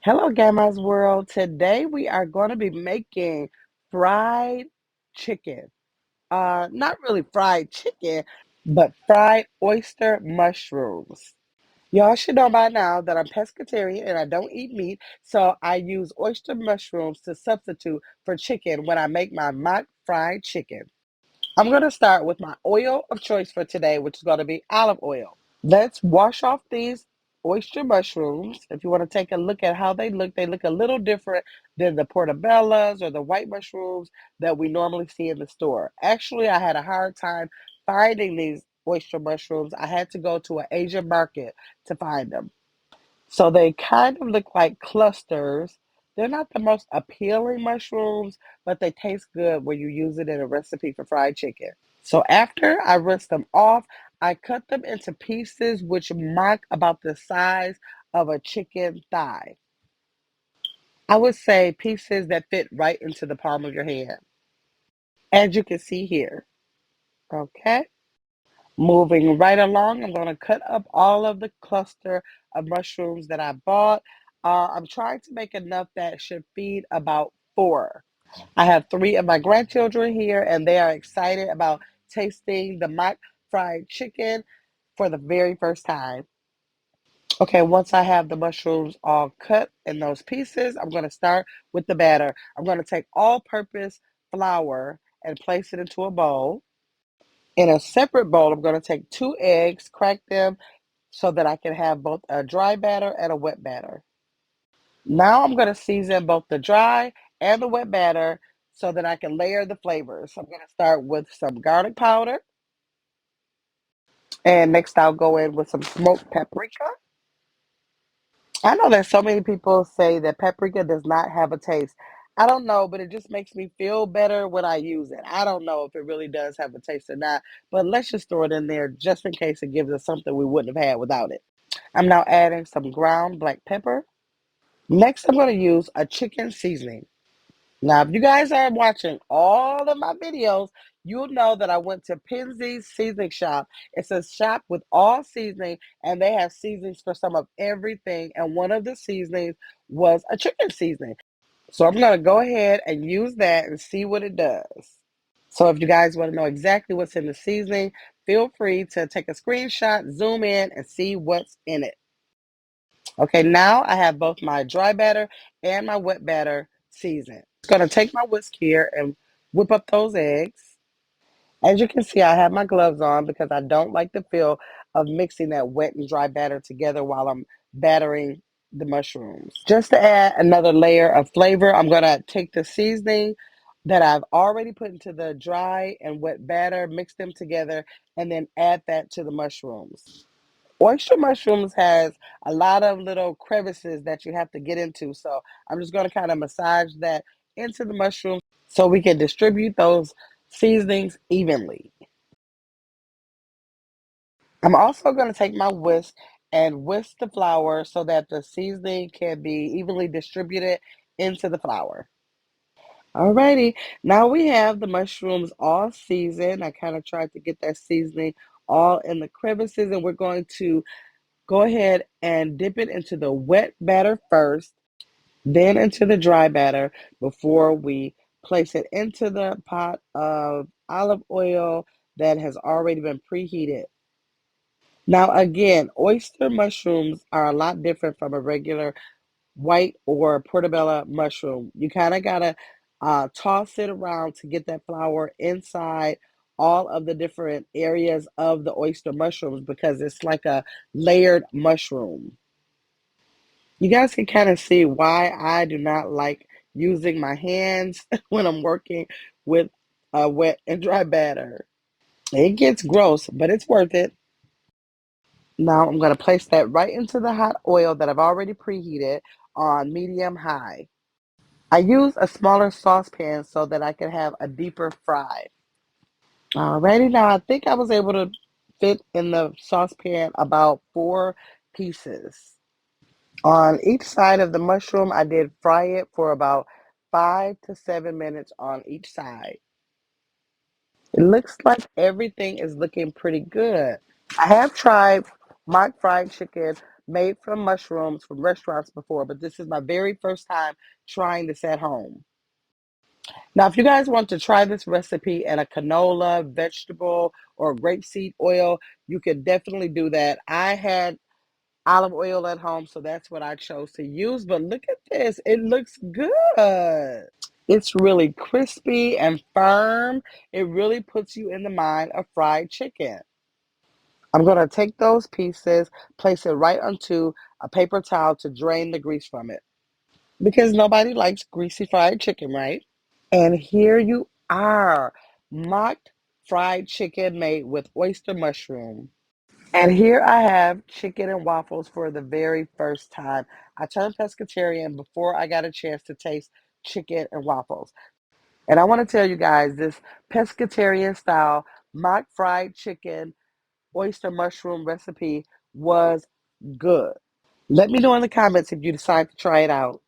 Hello, Gamma's World. Today we are going to be making fried chicken. Not really fried chicken, but fried oyster mushrooms. Y'all should know by now that I'm pescatarian and I don't eat meat, so I use oyster mushrooms to substitute for chicken when I make my mock fried chicken. I'm going to start with my oil of choice for today, which is going to be olive oil. Let's wash off these oyster mushrooms. If you want to take a look at how they look a little different than the portobellas or the white mushrooms that we normally see in the store. Actually, I had a hard time finding these oyster mushrooms. I had to go to an Asian market to find them. So they kind of look like clusters. They're not the most appealing mushrooms, but they taste good when you use it in a recipe for fried chicken. So after I rinse them off, I cut them into pieces which mark about the size of a chicken thigh. I would say pieces that fit right into the palm of your hand, as you can see here. Okay. Moving right along, I'm going to cut up all of the cluster of mushrooms that I bought. I'm trying to make enough that should feed about four. I have three of my grandchildren here, and they are excited about tasting the mock fried chicken for the very first time. Okay, once I have the mushrooms all cut in those pieces, I'm going to start with the batter. I'm going to take all purpose flour and place it into a bowl. In a separate bowl, I'm going to take two eggs, crack them so that I can have both a dry batter and a wet batter. Now I'm going to season both the dry and the wet batter so that I can layer the flavors. So I'm going to start with some garlic powder, and next I'll go in with some smoked paprika. I know that so many people say that paprika does not have a taste. I don't know, but it just makes me feel better when I use it. I don't know if it really does have a taste or not, but let's just throw it in there just in case it gives us something we wouldn't have had without it. I'm now adding some ground black pepper. Next, I'm going to use a chicken seasoning. Now, if you guys are watching all of my videos, you'll know that I went to Penzeys Seasoning Shop. It's a shop with all seasoning, and they have seasonings for some of everything. And one of the seasonings was a chicken seasoning. So I'm going to go ahead and use that and see what it does. So if you guys want to know exactly what's in the seasoning, feel free to take a screenshot, zoom in, and see what's in it. Okay, now I have both my dry batter and my wet batter seasoned. I'm going to take my whisk here and whip up those eggs. As you can see, I have my gloves on because I don't like the feel of mixing that wet and dry batter together while I'm battering the mushrooms. Just to add another layer of flavor, I'm going to take the seasoning that I've already put into the dry and wet batter, mix them together, and then add that to the mushrooms. Oyster mushrooms has a lot of little crevices that you have to get into. So I'm just going to kind of massage that into the mushrooms so we can distribute those seasonings evenly. I'm also going to take my whisk and whisk the flour so that the seasoning can be evenly distributed into the flour. Alrighty, now we have the mushrooms all seasoned. I kind of tried to get that seasoning all in the crevices, and we're going to go ahead and dip it into the wet batter first, then into the dry batter before we place it into the pot of olive oil that has already been preheated. Now, again, oyster mushrooms are a lot different from a regular white or portobello mushroom. You kind of got to toss it around to get that flour inside all of the different areas of the oyster mushrooms because it's like a layered mushroom. You guys can kind of see why I do not like using my hands when I'm working with a wet and dry batter. It gets gross, but it's worth it. Now I'm going to place that right into the hot oil that I've already preheated on medium high. I use a smaller saucepan so that I can have a deeper fry. Alrighty, now I think I was able to fit in the saucepan about four pieces. On each side of the mushroom, I did fry it for about 5 to 7 minutes on each side. It looks like everything is looking pretty good. I have tried mock fried chicken made from mushrooms from restaurants before, but this is my very first time trying this at home. Now, if you guys want to try this recipe in a canola, vegetable, or grapeseed oil, you can definitely do that. I had olive oil at home, so that's what I chose to use. But look at this, it looks good. It's really crispy and firm. It really puts you in the mind of fried chicken. I'm going to take those pieces, place it right onto a paper towel to drain the grease from it. Because nobody likes greasy fried chicken, right? And here you are, mocked fried chicken made with oyster mushroom. And here I have chicken and waffles for the very first time. I turned pescatarian before I got a chance to taste chicken and waffles. And I want to tell you guys this pescatarian style mock fried chicken oyster mushroom recipe was good. Let me know in the comments if you decide to try it out.